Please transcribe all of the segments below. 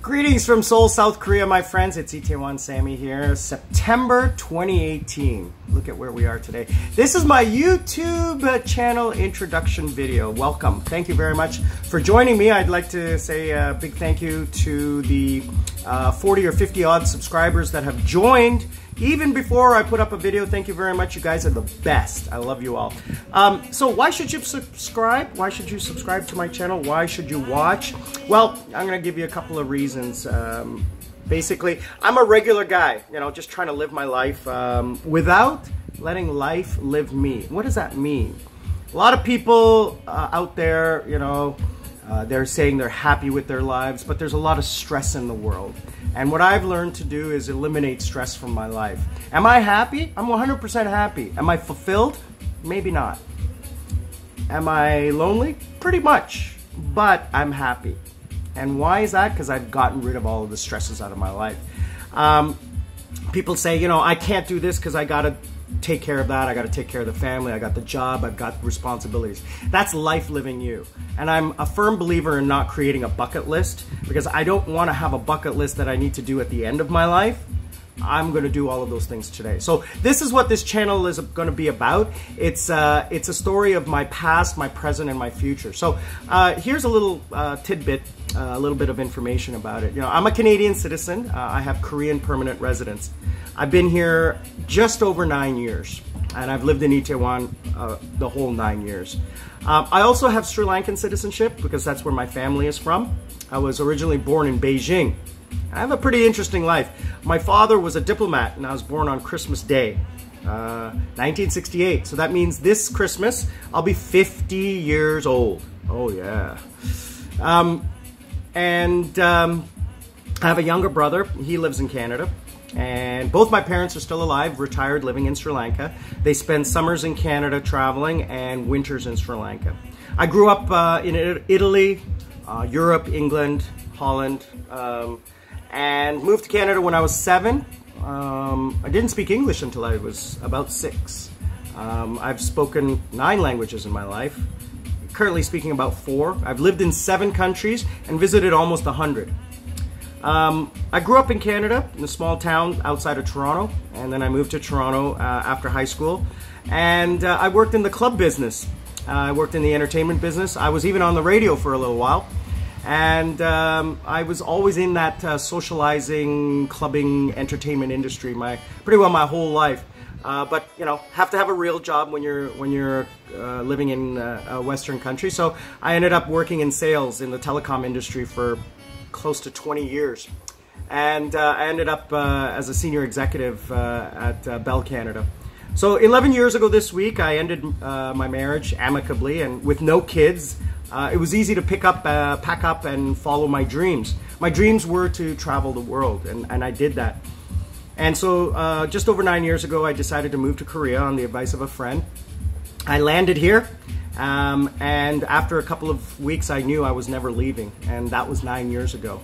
Greetings from Seoul, South Korea, my friends. It's itaewonsammy here. September 2018. Look at where we are today. This is my YouTube channel introduction video. Welcome. Thank you very much for joining me. I'd like to say a big thank you to the 40 or 50 odd subscribers that have joined even before I put up a video. Thank you very much. You guys are the best. I love you all. So why should you subscribe? Why should you subscribe to my channel? Why should you watch? Well, I'm going to give you a couple of reasons. Basically, I'm a regular guy, you know, just trying to live my life without letting life live me. What does that mean? A lot of people out there, you know, they're saying they're happy with their lives, but there's a lot of stress in the world. And what I've learned to do is eliminate stress from my life. Am I happy? I'm 100% happy. Am I fulfilled? Maybe not. Am I lonely? Pretty much. But I'm happy. And why is that? Because I've gotten rid of all of the stresses out of my life. People say, you know, I can't do this because I got to take care of that. I got to take care of the family. I got the job. I've got responsibilities. That's life living you. And I'm a firm believer in not creating a bucket list, because I don't want to have a bucket list that I need to do at the end of my life. I'm going to do all of those things today. So this is what this channel is going to be about. It's a story of my past, my present, and my future. So here's a little tidbit, a little bit of information about it. You know, I'm a Canadian citizen. I have Korean permanent residence. I've been here just over 9 years, and I've lived in Itaewon the whole 9 years. I also have Sri Lankan citizenship because that's where my family is from. I was originally born in Beijing. I have a pretty interesting life. My father was a diplomat, and I was born on Christmas Day, 1968. So that means this Christmas, I'll be 50 years old. Oh, yeah. I have a younger brother. He lives in Canada. And both my parents are still alive, retired, living in Sri Lanka. They spend summers in Canada traveling and winters in Sri Lanka. I grew up in Italy, Europe, England, Holland, and moved to Canada when I was 7. I didn't speak English until I was about 6. I've spoken 9 languages in my life, currently speaking about 4. I've lived in 7 countries and visited almost 100. I grew up in Canada, in a small town outside of Toronto, and then I moved to Toronto after high school, and I worked in the club business. I worked in the entertainment business. I was even on the radio for a little while, and I was always in that socializing, clubbing, entertainment industry pretty well my whole life. But you know, have to have a real job when you're living in a Western country. So I ended up working in sales in the telecom industry for close to 20 years, and I ended up as a senior executive at Bell Canada. So 11 years ago this week, I ended my marriage amicably, and with no kids, it was easy to pack up and follow my dreams. My dreams were to travel the world, and I did that. And so just over 9 years ago, I decided to move to Korea on the advice of a friend. I landed here. And after a couple of weeks, I knew I was never leaving, and that was 9 years ago.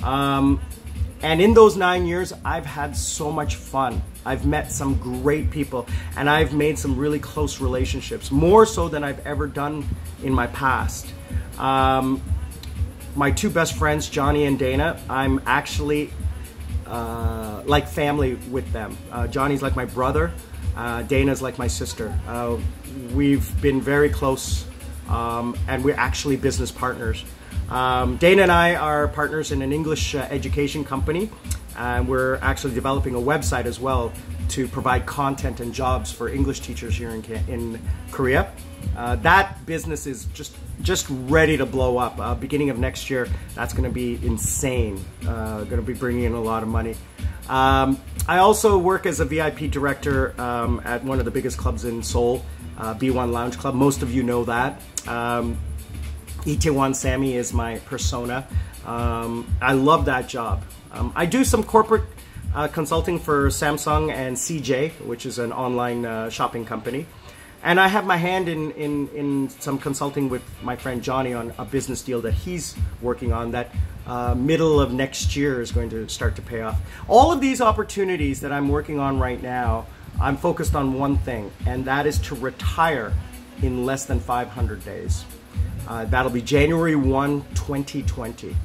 And in those 9 years, I've had so much fun. I've met some great people, and I've made some really close relationships, more so than I've ever done in my past. My 2 best friends, Johnny and Dana, I'm actually like family with them. Johnny's like my brother. Dana's like my sister. We've been very close, and we're actually business partners. Dana and I are partners in an English education company, and we're actually developing a website as well to provide content and jobs for English teachers here in Korea. That business is just ready to blow up. Beginning of next year, that's going to be insane. Going to be bringing in a lot of money. I also work as a VIP director at one of the biggest clubs in Seoul, B1 Lounge Club. Most of you know that. itaewonsammy is my persona. I love that job. I do some corporate consulting for Samsung and CJ, which is an online shopping company. And I have my hand in some consulting with my friend Johnny on a business deal that he's working on that middle of next year is going to start to pay off. All of these opportunities that I'm working on right now, I'm focused on one thing, and that is to retire in less than 500 days. That'll be January 1, 2020.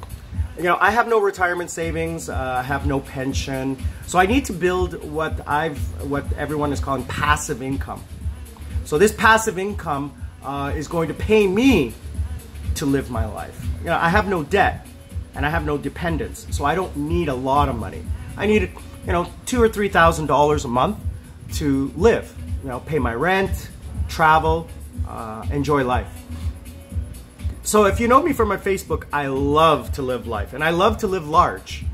You know, I have no retirement savings, I have no pension, so I need to build what everyone is calling passive income. So this passive income is going to pay me to live my life. You know, I have no debt and I have no dependents, so I don't need a lot of money. I need, you know, $2,000 or $3,000 a month to live. You know, pay my rent, travel, enjoy life. So if you know me from my Facebook, I love to live life, and I love to live large.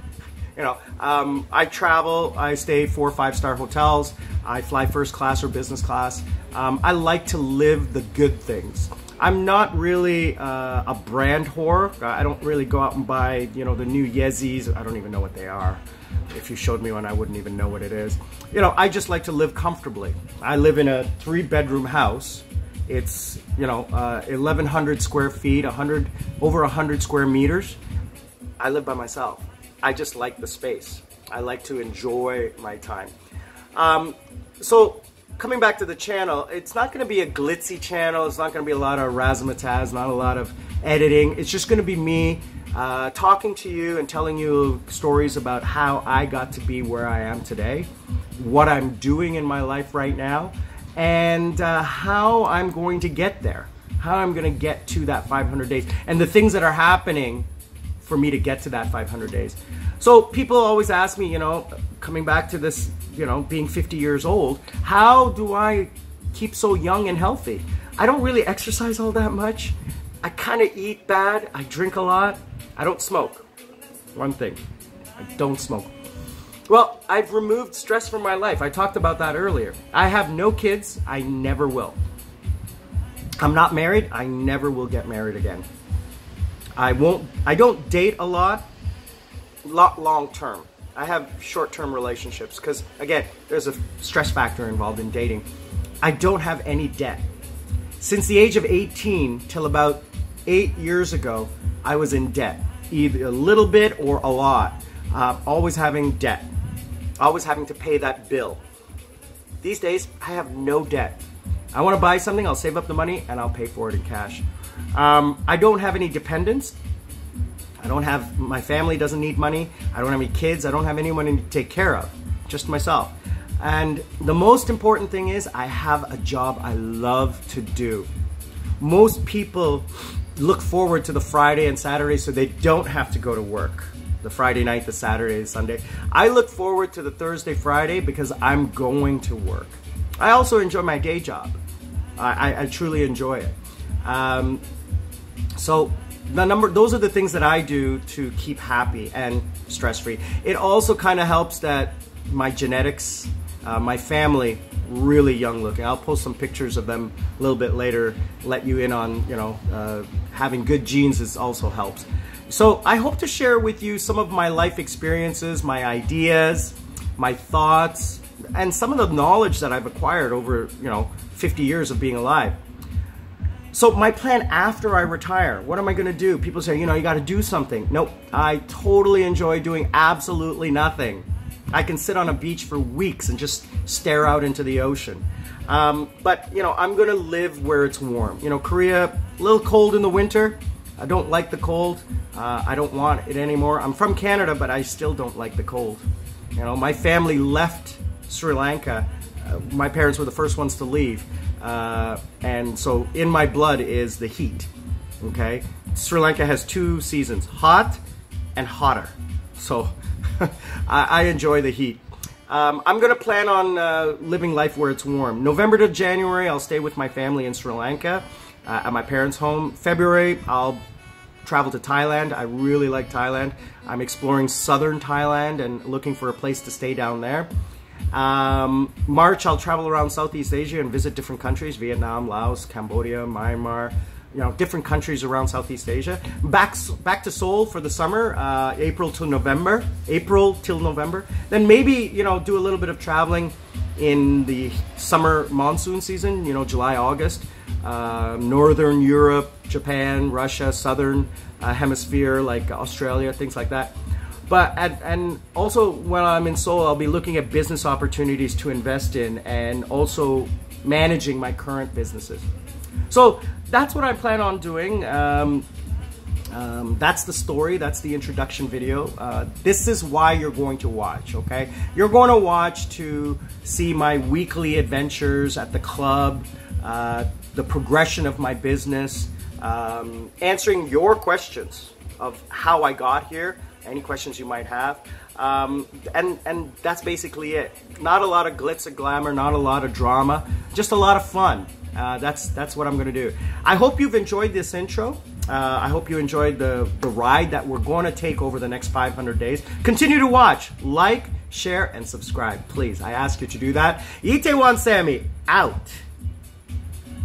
You know, I travel, I stay 4 or 5-star hotels, I fly first class or business class. I like to live the good things. I'm not really a brand whore. I don't really go out and buy, you know, the new Yeezys. I don't even know what they are. If you showed me one, I wouldn't even know what it is. You know, I just like to live comfortably. I live in a 3-bedroom house. It's, you know, 1,100 square feet, over 100 square meters. I live by myself. I just like the space. I like to enjoy my time. So coming back to the channel, it's not going to be a glitzy channel. It's not going to be a lot of razzmatazz, not a lot of editing. It's just going to be me talking to you and telling you stories about how I got to be where I am today, what I'm doing in my life right now, and how I'm going to get there, how I'm going to get to that 500 days, and the things that are happening for me to get to that 500 days. So people always ask me, you know, coming back to this, you know, being 50 years old, how do I keep so young and healthy? I don't really exercise all that much. I kind of eat bad. I drink a lot. I don't smoke. One thing, I don't smoke. Well, I've removed stress from my life. I talked about that earlier. I have no kids. I never will. I'm not married. I never will get married again. I don't date a lot long term. I have short-term relationships because, again, there's a stress factor involved in dating. I don't have any debt. Since the age of 18 till about 8 years ago, I was in debt, either a little bit or a lot. Always having debt, always having to pay that bill. These days, I have no debt. I want to buy something, I'll save up the money and I'll pay for it in cash. I don't have any dependents. I don't have, my family doesn't need money. I don't have any kids. I don't have anyone to take care of, just myself. And the most important thing is I have a job I love to do. Most people look forward to the Friday and Saturday so they don't have to go to work. The Friday night, the Saturday, the Sunday. I look forward to the Thursday, Friday because I'm going to work. I also enjoy my day job. I truly enjoy it. So those are the things that I do to keep happy and stress-free. It also kind of helps that my genetics, my family, really young looking. I'll post some pictures of them a little bit later, let you in on, you know, having good genes also helps. So I hope to share with you some of my life experiences, my ideas, my thoughts, and some of the knowledge that I've acquired over, you know, 50 years of being alive. So my plan after I retire, what am I gonna do? People say, you know, you gotta do something. Nope, I totally enjoy doing absolutely nothing. I can sit on a beach for weeks and just stare out into the ocean. But, you know, I'm gonna live where it's warm. You know, Korea, a little cold in the winter. I don't like the cold. I don't want it anymore. I'm from Canada, but I still don't like the cold. You know, my family left Sri Lanka. My parents were the first ones to leave. And so in my blood is the heat, okay? Sri Lanka has 2 seasons, hot and hotter. So I enjoy the heat. I'm gonna plan on living life where it's warm. November to January, I'll stay with my family in Sri Lanka at my parents' home. February, I'll travel to Thailand. I really like Thailand. I'm exploring southern Thailand and looking for a place to stay down there. March, I'll travel around Southeast Asia and visit different countries, Vietnam, Laos, Cambodia, Myanmar, you know, different countries around Southeast Asia. Back to Seoul for the summer, April till November. Then maybe, you know, do a little bit of traveling in the summer monsoon season, you know, July, August. Northern Europe, Japan, Russia, Southern Hemisphere, like Australia, things like that. But and also when I'm in Seoul, I'll be looking at business opportunities to invest in and also managing my current businesses. So that's what I plan on doing. That's the story. That's the introduction video. This is why you're going to watch, okay? You're going to watch to see my weekly adventures at the club, the progression of my business, answering your questions of how I got here, any questions you might have. And that's basically it. Not a lot of glitz and glamour, not a lot of drama, just a lot of fun. That's what I'm gonna do. I hope you've enjoyed this intro. I hope you enjoyed the ride that we're going to take over the next 500 days. Continue to watch, like, share, and subscribe. Please, I ask you to do that. Itaewonsammy, out.